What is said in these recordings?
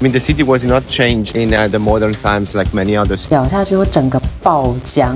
I mean, the city was not changed in the modern times like many others. 咬下去会整个爆浆，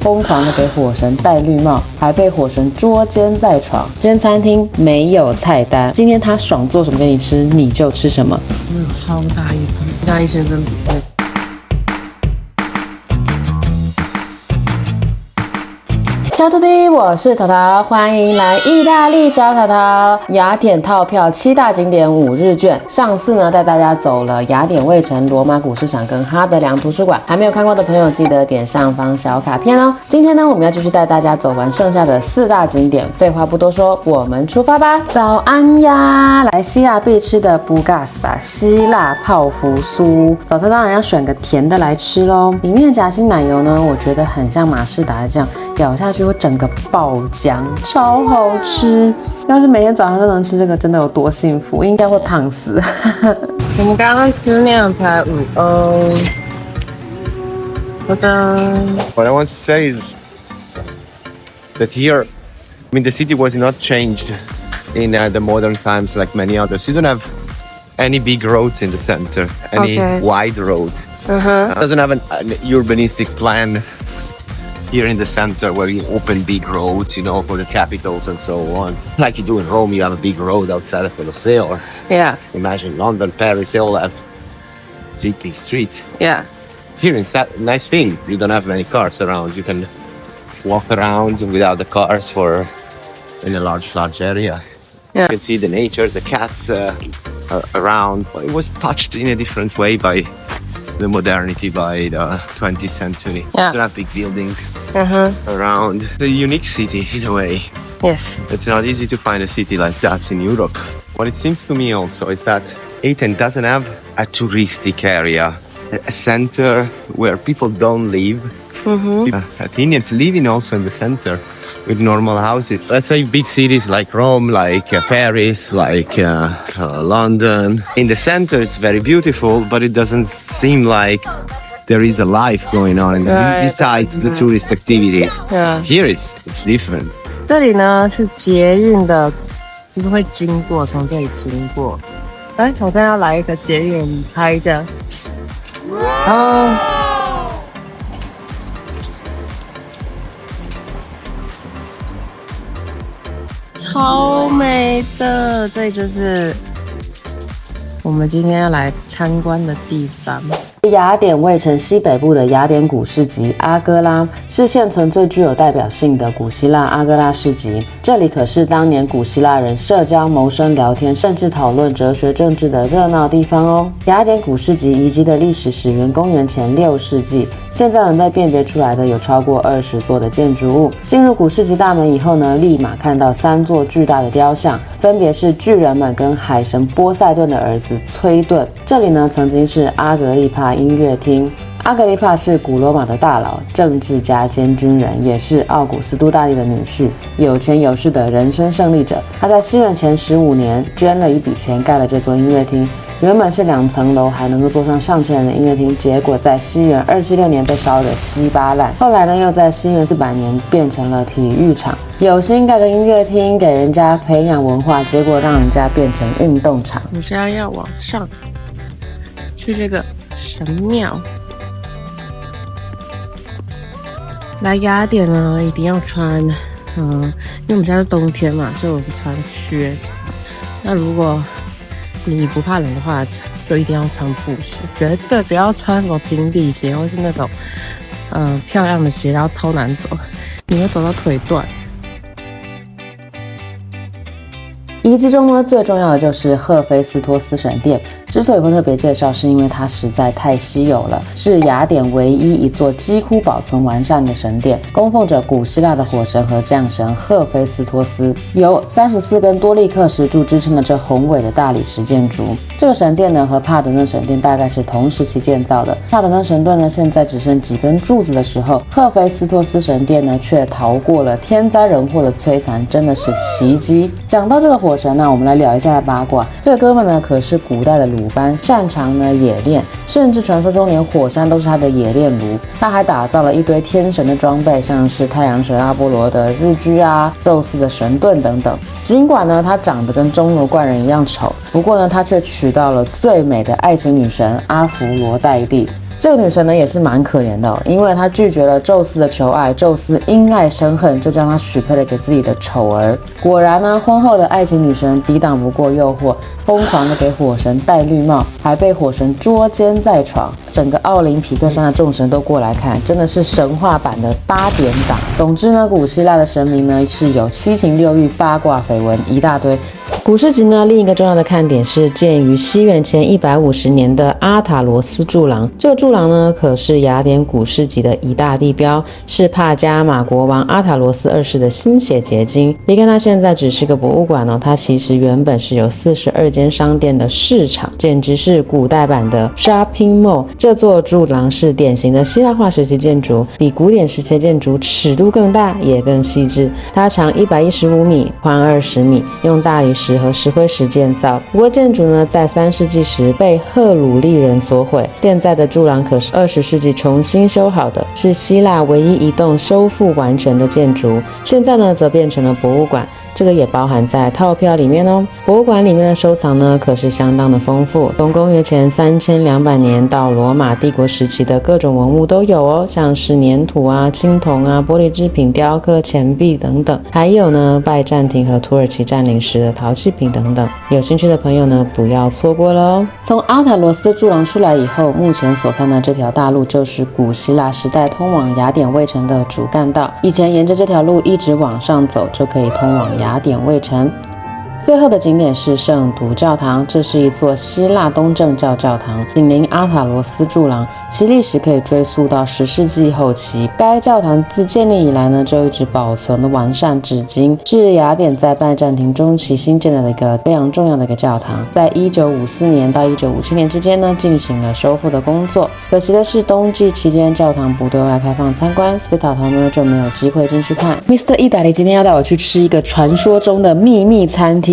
疯狂的给火神戴绿帽，还被火神捉奸在床。这间餐厅没有菜单，今天他爽做什么给你吃，你就吃什么。超大一盘，大一先生不贵。小徒弟，我是淘淘，欢迎来意大利找淘淘。雅典套票7大景点5日券，上次呢带大家走了雅典卫城、罗马古市场跟哈德良图书馆，还没有看过的朋友记得点上方小卡片哦。今天呢我们要继续带大家走完剩下的4大景点，废话不多说，我们出发吧。早安呀，来希腊必吃的布嘎斯塔希腊泡芙酥，早餐当然要选个甜的来吃咯。里面的夹心奶油呢，我觉得很像马士达酱，咬下去会整个爆浆，超好吃。要是每天早上都能吃这个，真的有多幸福，应该会胖死。我们刚刚吃那样才5欧。好的。What I want to say is that here, I mean, the city was not changed in the modern times like many others. You don't have any big roads in the center, any wide road. It doesn't have an urbanistic plan here in the center where you open big roads, you know, for the capitals and so on. Like you do in Rome, you have a big road outside of Colosseum. Or Yeah. imagine London, Paris, they all have big streets. Yeah. Here in nice thing, you don't have many cars around. You can walk around without the cars in a large area. Yeah. You can see the nature, the cats around. It was touched in a different way by the modernity, by the 20th century. Yeah. You don't have big buildings around. The unique city in a way. Yes. It's not easy to find a city like that in Europe. What it seems to me also is that Athens doesn't have a touristic area, a center where people don't live. Athenians living also in the center with normal houses. Let's say big cities like Rome, like Paris, like London. In the center, it's very beautiful, but it doesn't seem like there is a life going on besides the tourist activities. Yeah. Here it's different. 这里呢是捷运的，就是会经过，从这里经过。哎，我刚要来一个捷运拍一下。哦。超美的，这就是我们今天要来参观的地方。雅典卫城西北部的雅典古市集阿哥拉是现存最具有代表性的古希腊阿哥拉市集。这里可是当年古希腊人社交、谋生、聊天，甚至讨论哲学、政治的热闹地方哦。雅典古市集遗迹的历史始源公元前6世纪，现在能被辨别出来的有超过20座的建筑物。进入古市集大门以后呢，立马看到3座巨大的雕像，分别是巨人们跟海神波塞顿的儿子崔顿。这里呢，曾经是阿格丽帕音乐厅。阿格丽帕是古罗马的大佬、政治家兼军人，也是奥古斯都大帝的女婿，有钱有势的人生胜利者。他在西元前15年捐了一笔钱盖了这座音乐厅，原本是2层楼，还能够坐上上千人的音乐厅，结果在西元276年被烧得稀巴烂。后来呢，又在西元400年变成了体育场。有心盖个音乐厅给人家培养文化，结果让人家变成运动场。我现在要往上去这个神庙。来雅典呢，一定要穿，因为我们现在是冬天嘛，所以我会穿靴子。那如果你不怕冷的话，就一定要穿布鞋，绝对不要穿什么平底鞋或是那种漂亮的鞋，然后超难走，你会走到腿断。遗迹中呢，最重要的就是赫菲斯托斯神殿。之所以会特别介绍，是因为它实在太稀有了，是雅典唯一一座几乎保存完善的神殿，供奉着古希腊的火神和降神赫菲斯托斯，由34根多利克石柱支撑的这宏伟的大理石建筑。这个神殿呢，和帕德嫩神殿大概是同时期建造的。帕德嫩神殿呢，现在只剩几根柱子的时候，赫菲斯托斯神殿呢，却逃过了天灾人祸的摧残，真的是奇迹。讲到这个火火神呢，我们来聊一下八卦。这个哥们呢，可是古代的鲁班，擅长呢冶炼，甚至传说中连火山都是他的冶炼炉。他还打造了一堆天神的装备，像是太阳神阿波罗的日居啊，宙斯的神盾等等。尽管呢，他长得跟钟楼怪人一样丑，不过呢，他却娶到了最美的爱情女神阿芙罗黛蒂。这个女神呢也是蛮可怜的哦，因为她拒绝了宙斯的求爱，宙斯因爱生恨，就将她许配了给自己的丑儿。果然呢，婚后的爱情女神抵挡不过诱惑，疯狂的给火神戴绿帽，还被火神捉奸在床。整个奥林匹克山的众神都过来看，真的是神话版的8点档。总之呢，古希腊的神明呢是有7情6欲、八卦绯闻一大堆。古诗集呢，另一个重要的看点是建于西元前150年的阿塔罗斯柱廊。这个柱廊呢，可是雅典古诗集的一大地标，是帕加马国王阿塔罗斯2世的心血结晶。别看它现在只是个博物馆哦，它其实原本是有42间商店的市场，简直是古代版的 shopping mall。这座柱廊是典型的希腊化时期建筑，比古典时期建筑尺度更大，也更细致。它长115米，宽20米，用大理石和石灰石建造。不过建筑呢，在3世纪时被赫鲁利人所毁。现在的柱廊可是20世纪重新修好的，是希腊唯一一栋修复完全的建筑。现在呢，则变成了博物馆。这个也包含在套票里面哦。博物馆里面的收藏呢，可是相当的丰富，从公元前3200年到罗马帝国时期的各种文物都有哦，像是粘土啊、青铜啊、玻璃制品、雕刻、钱币等等，还有呢拜占庭和土耳其占领时的陶器品等等。有兴趣的朋友呢，不要错过了哦。从阿塔罗斯柱廊出来以后，目前所看到这条大路就是古希腊时代通往雅典卫城的主干道。以前沿着这条路一直往上走，就可以通往雅典卫城。最后的景点是圣独教堂，这是一座希腊东正教教堂，紧邻阿塔罗斯柱廊，其历史可以追溯到10世纪后期。该教堂自建立以来呢，就一直保存的完善至今，是雅典在拜占庭中期新建的一个非常重要的一个教堂。在1954年到1957年之间呢，进行了修复的工作。可惜的是，冬季期间教堂不对外开放参观，所以淘淘呢就没有机会进去看。Mr. 意大利今天要带我去吃一个传说中的秘密餐厅。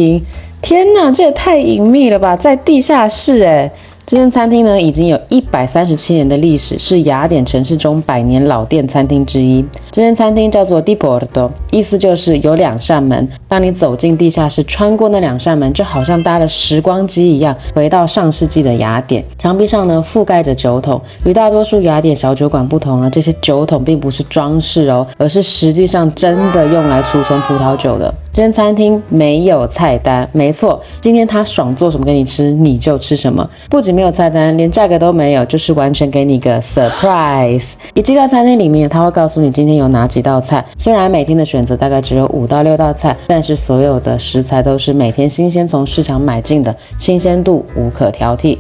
天哪，这也太隐秘了吧，在地下室耶。这间餐厅呢，已经有137年的历史，是雅典城市中100年老店餐厅之一。这间餐厅叫做 Di Porto， 意思就是有2扇门。当你走进地下室，穿过那2扇门，就好像搭了时光机一样，回到上世纪的雅典。墙壁上呢，覆盖着酒桶。与大多数雅典小酒馆不同呢，这些酒桶并不是装饰哦，而是实际上真的用来储存葡萄酒的。这间餐厅没有菜单，没错，今天他爽做什么给你吃，你就吃什么。不仅没有菜单，连价格都没有，就是完全给你个 surprise。一进到餐厅里面，他会告诉你今天有哪几道菜。虽然每天的选择大概只有5到6道菜，但是所有的食材都是每天新鲜从市场买进的，新鲜度无可挑剔。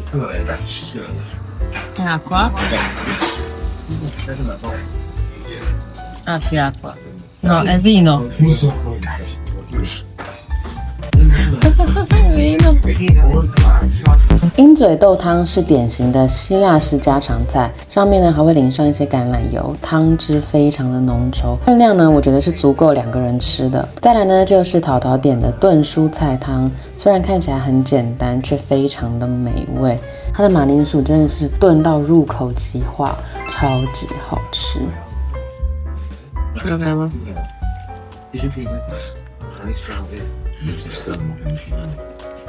Acqua? Ah sì, acqua. No, è vino. Vino. 鹰嘴豆汤是典型的希腊式家常菜，上面呢还会淋上一些橄榄油，汤汁非常的浓稠，分量呢我觉得是足够2个人吃的。再来呢就是淘淘点的炖蔬菜汤，虽然看起来很简单，却非常的美味。它的马铃薯真的是炖到入口即化，超级好吃。Proviamo.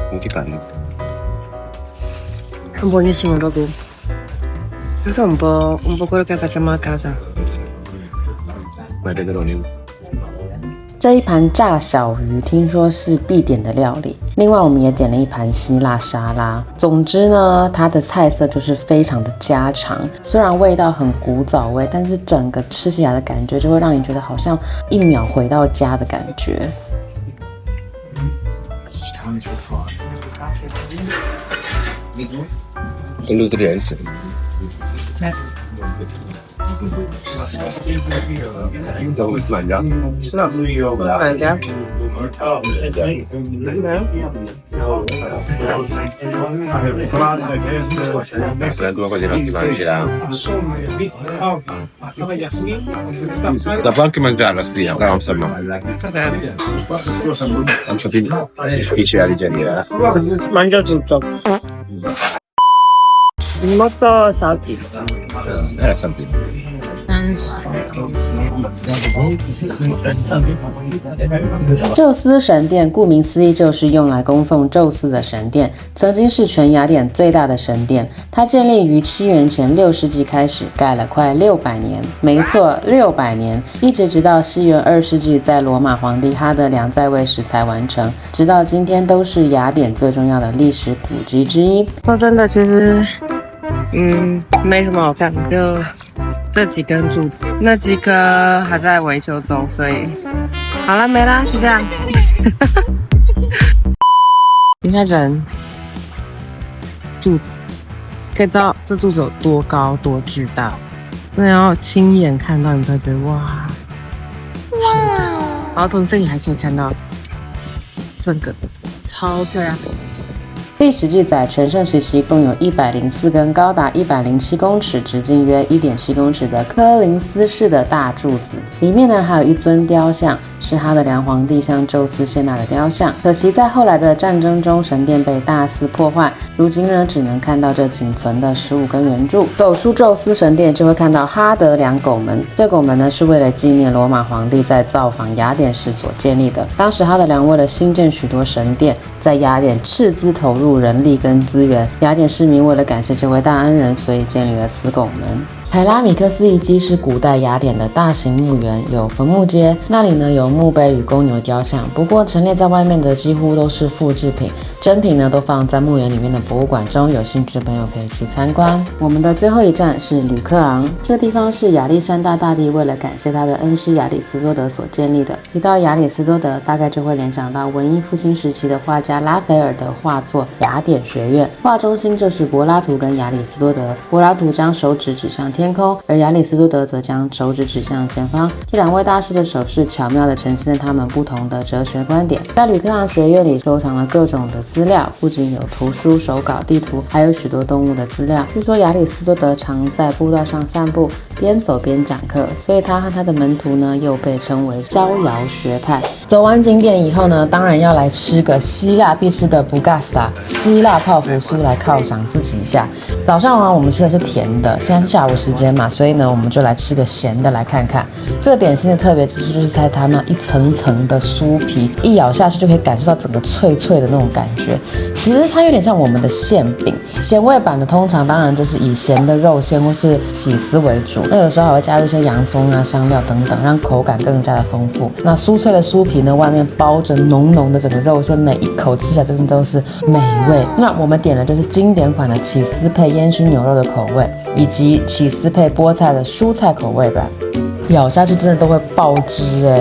Non ti prendo. Buonissimo il ragù. Questo è un po' quello che facciamo a casa. Guarda Veronio. 这一盘炸小鱼听说是必点的料理，另外我们也点了一盘希腊沙拉。总之呢，它的菜色就是非常的家常，虽然味道很古早味，但是整个吃起来的感觉就会让你觉得好像一秒回到家的感觉。Con nutrienti. Stavo sbagliando. Guarda. Se due così non ti mangerà. Dopo anche mangiarla, spia, però insomma. Non so, è difficile da digerire. Mangio tutto. Molto salty. Era sempre. 宙斯神殿顾名思义就是用来供奉宙斯的神殿，曾经是全雅典最大的神殿。它建立于西元前6世纪开始，盖了快600年，没错，600年，一直直到西元2世纪，在罗马皇帝哈德良在位时才完成，直到今天都是雅典最重要的历史古迹之一。说真的，其实没什么好看，就这几根柱子，那几颗还在维修中，所以好了，没啦，就这样。你看人柱子，可以知道这柱子有多高多巨大，真的要亲眼看到，你才觉得哇。然后从这里还可以看到这个超漂亮。历史记载，全盛时期共有104根高达107公尺、直径约1.7公尺的科林斯式的大柱子，里面呢还有一尊雕像，是哈德良皇帝向宙斯献纳的雕像。可惜在后来的战争中，神殿被大肆破坏，如今呢只能看到这仅存的15根圆柱。走出宙斯神殿，就会看到哈德良拱门。这拱门呢是为了纪念罗马皇帝在造访雅典时所建立的。当时哈德良为了兴建许多神殿，在雅典斥资投入人力跟资源，雅典市民为了感谢这位大恩人，所以建立了死拱门。海拉米克斯遗迹是古代雅典的大型墓园，有坟墓街，那里呢有墓碑与公牛雕像，不过陈列在外面的几乎都是复制品，真品呢都放在墓园里面的博物馆中，有兴趣的朋友可以去参观。我们的最后一站是吕克昂，这个地方是亚历山大大帝为了感谢他的恩师亚里斯多德所建立的。提到亚里斯多德，大概就会联想到文艺复兴时期的画家拉斐尔的画作《雅典学院》，画中心就是柏拉图跟亚里斯多德，柏拉图将手指指向天空，而亚里斯多德则将手指指向前方。这两位大师的手势巧妙地呈现了他们不同的哲学观点。在吕克昂学院里收藏了各种的资料，不仅有图书、手稿、地图，还有许多动物的资料。据说亚里斯多德常在步道上散步，边走边讲课，所以他和他的门徒呢又被称为招摇学派。走完景点以后呢，当然要来吃个希腊必吃的布嘎斯塔希腊泡芙酥来犒赏自己一下。早上我们吃的是甜的，现在是下午时间嘛，所以呢我们就来吃个咸的来看看。这个点心的特别之处就是在它那一层层的酥皮，一咬下去就可以感受到整个脆脆的那种感觉。其实它有点像我们的馅饼，咸味版的通常当然就是以咸的肉馅或是起司为主，那有时候还会加入一些洋葱啊、香料等等，让口感更加的丰富。那酥脆的酥皮呢，外面包着浓浓的整个肉馅，每一口吃起来真的都是美味。那我们点的就是经典款的起司配烟熏牛肉的口味，以及起司配菠菜的蔬菜口味吧。咬下去真的都会爆汁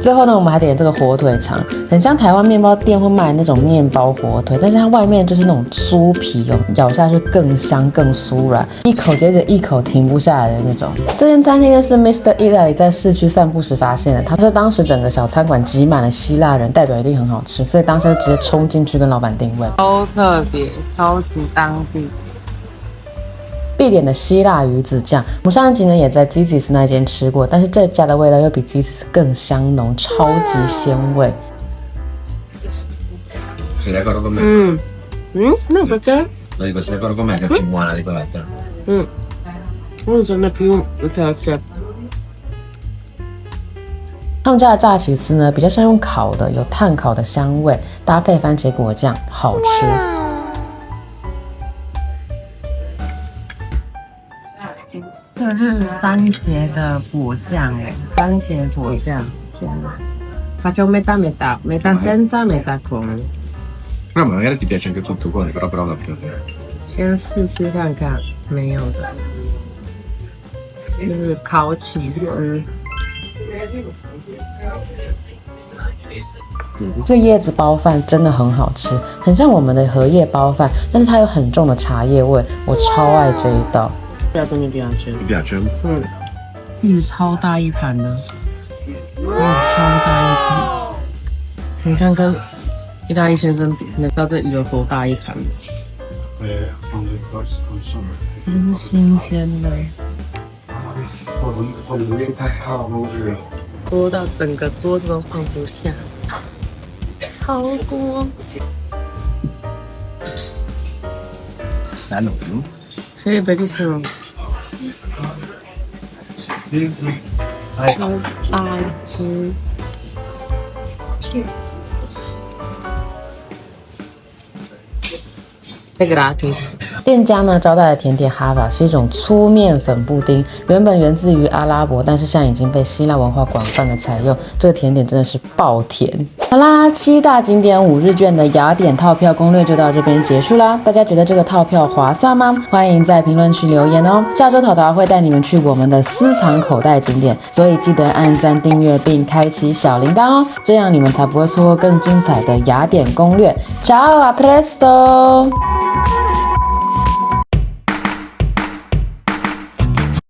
最后呢，我们还点这个火腿肠，很像台湾面包店会卖的那种面包火腿，但是它外面就是那种酥皮哦，咬下去更香更酥软，一口接着一口停不下来的那种。这间餐厅呢是 Mr. Italy 在市区散步时发现的，他说当时整个小餐馆挤满了希腊人，代表一定很好吃，所以当时就直接冲进去跟老板订位。超特别，超级当地。必点的希腊鱼子酱，我们上一集呢也在 Zizis 那间吃过，但是这家的味道又比 Zizis 更香浓，超级鲜味。Sei d'accordo con me? No, perché? Lo dico, sei d'accordo con me che è più buona di quell'altra? Non sono più piace. 他们家的炸起司呢，比较像用烤的，有炭烤的香味，搭配番茄果酱，好吃。这个是番茄的果酱番茄果酱，faccio metà metà, metà senza, metà con. No, ma magari ti piace anche tutto con, però prova più. 先试试看看，没有的，就是烤起司。这叶子包饭真的很好吃，很像我们的荷叶包饭，但是它有很重的茶叶味，我超爱这一道。不要真的不要吃。Mi piace? 是超大一盘的。超大一盘，你看跟意大利先生比，你知道这鱼有多大一盘吗？很新鲜的，多到整个桌子都放不下，超多。Sí, bellissimo. 超大一只。gratis。店家呢招待的甜点哈法是一种粗面粉布丁，原本源自于阿拉伯，但是现在已经被希腊文化广泛的采用。这个甜点真的是爆甜。好啦，7大景点5日券的雅典套票攻略就到这边结束啦。大家觉得这个套票划算吗？欢迎在评论区留言哦。下周淘淘会带你们去我们的私藏口袋景点，所以记得按赞、订阅并开启小铃铛哦，这样你们才不会错过更精彩的雅典攻略。Ciao, a presto!